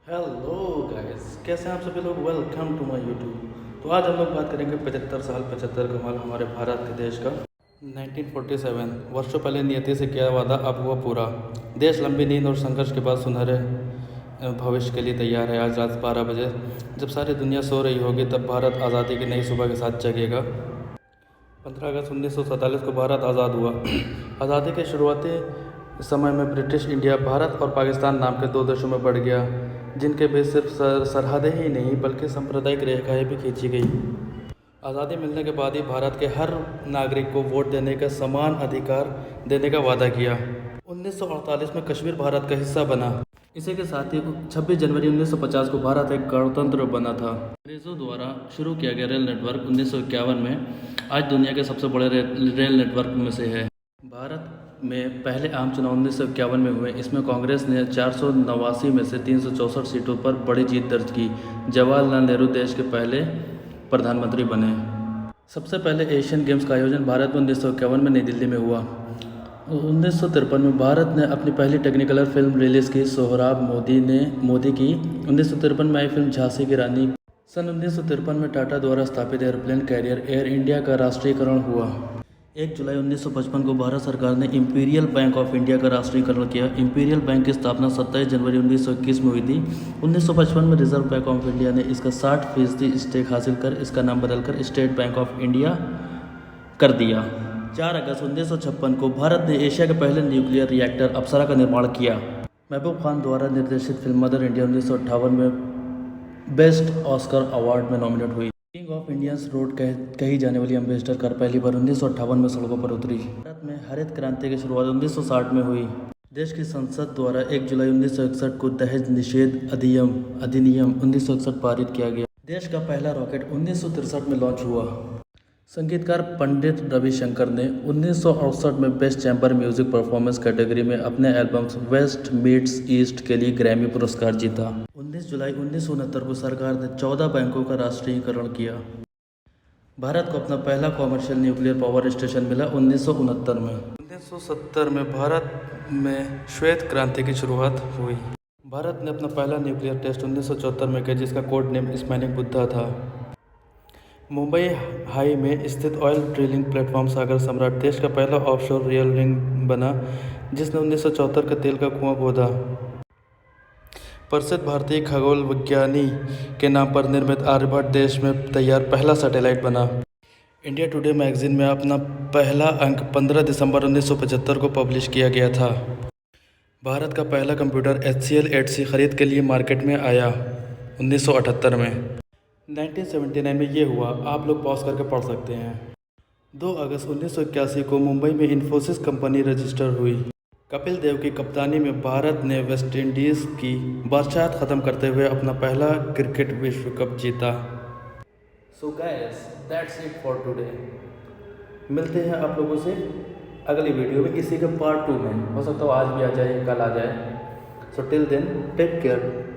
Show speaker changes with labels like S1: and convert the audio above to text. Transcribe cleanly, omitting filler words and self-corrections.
S1: Hello guys, कैसे हैं आप सभी लोग। Welcome to my YouTube. तो आज हम लोग बात करेंगे 75 साल 75 कमाल हमारे भारत के देश का। 1947 वर्षों पहले नियति से किया वादा अब हुआ पूरा। देश लंबी नींद और संघर्ष के बाद सुनहरे भविष्य के लिए तैयार है। आज रात 12 बजे जब सारी दुनिया सो रही होगी तब भारत आज़ादी की नई सुबह के साथ जगेगा। 15 अगस्त 1947 को भारत आज़ाद हुआ। आज़ादी के शुरुआती समय में ब्रिटिश इंडिया भारत और पाकिस्तान नाम के दो देशों में बढ़ गया, जिनके बीच सिर्फ सरहदें ही नहीं बल्कि सांप्रदायिक रेखाएं भी खींची गई। आज़ादी मिलने के बाद ही भारत के हर नागरिक को वोट देने का समान अधिकार देने का वादा किया। 1948 में कश्मीर भारत का हिस्सा बना। इसी के साथ ही 26 जनवरी 1950 को भारत एक गणतंत्र बना था। अंग्रेजों द्वारा शुरू किया गया रेल नेटवर्क 1951 में आज दुनिया के सबसे बड़े रेल नेटवर्क में से है। भारत में पहले आम चुनाव 1951 में हुए। इसमें कांग्रेस ने 489 में से 364 सीटों पर बड़ी जीत दर्ज की। जवाहरलाल नेहरू देश के पहले प्रधानमंत्री बने। सबसे पहले एशियन गेम्स का आयोजन भारत में 1951 में नई दिल्ली में हुआ। 1953 में भारत ने अपनी पहली टेक्निकलर फिल्म रिलीज़ की। सोहराब मोदी की 1953 में आई फिल्म झांसी की रानी। सन 1953 में टाटा द्वारा स्थापित एयरप्लेन कैरियर एयर इंडिया का राष्ट्रीयकरण हुआ। 1 जुलाई 1955 को भारत सरकार ने इंपीरियल बैंक ऑफ इंडिया का राष्ट्रीयकरण किया। इंपीरियल बैंक की स्थापना 27 जनवरी 1921 में हुई थी। 1955 में रिजर्व बैंक ऑफ इंडिया ने इसका 60% स्टेक हासिल कर इसका नाम बदलकर स्टेट बैंक ऑफ इंडिया कर दिया। 4 अगस्त 1956 को भारत ने एशिया के पहले न्यूक्लियर रिएक्टर अप्सरा का निर्माण किया। महबूब खान द्वारा निर्देशित फिल्म मदर इंडिया 1958 में बेस्ट ऑस्कर अवार्ड में नॉमिनेट हुई। किंग ऑफ इंडियंस रोड कही जाने वाली अम्बेसडर कार पहली बार 1958 में सड़कों पर उतरी। भारत में हरित क्रांति की शुरुआत 1960 में हुई। देश की संसद द्वारा 1 जुलाई 1961 को दहेज निषेध अधिनियम 1961 पारित किया गया। देश का पहला रॉकेट 1963 में लॉन्च हुआ। संगीतकार पंडित रविशंकर ने 1968 में best chamber music performance category में अपने एल्बम वेस्ट मीट्स ईस्ट के लिए ग्रैमी पुरस्कार जीता। 19 जुलाई 1969 को सरकार ने 14 बैंकों का राष्ट्रीयकरण किया। भारत को अपना पहला कॉमर्शियल न्यूक्लियर पावर स्टेशन मिला 1969 में। 1970 में भारत में श्वेत क्रांति की शुरुआत हुई। भारत ने अपना पहला न्यूक्लियर टेस्ट 1974 में किया, जिसका कोड नेम स्मैनिक बुद्धा था। मुंबई हाई में स्थित ऑयल ड्रिलिंग प्लेटफॉर्म सागर सम्राट देश का पहला ऑफशोर रियल रिंग बना, जिसने 1974 का तेल का कुआं खोदा। प्रसिद्ध भारतीय खगोल विज्ञानी के नाम पर निर्मित आर्यभट्ट देश में तैयार पहला सैटेलाइट बना। इंडिया टुडे मैगजीन में अपना पहला अंक 15 दिसंबर 1975 को पब्लिश किया गया था। भारत का पहला कंप्यूटर HCL 8C खरीद के लिए मार्केट में आया 1978 में। 1979 में ये हुआ, आप लोग पॉज करके पढ़ सकते हैं। 2 अगस्त 1981 को मुंबई में इन्फोसिस कंपनी रजिस्टर हुई। कपिल देव की कप्तानी में भारत ने वेस्टइंडीज़ की बादशाहत ख़त्म करते हुए अपना पहला क्रिकेट विश्व कप जीता। So guys, that's it for today. मिलते हैं आप लोगों से अगली वीडियो में, इसी के पार्ट 2 में। हो सकता है आज भी आ जाए, कल आ जाए। So till then take care.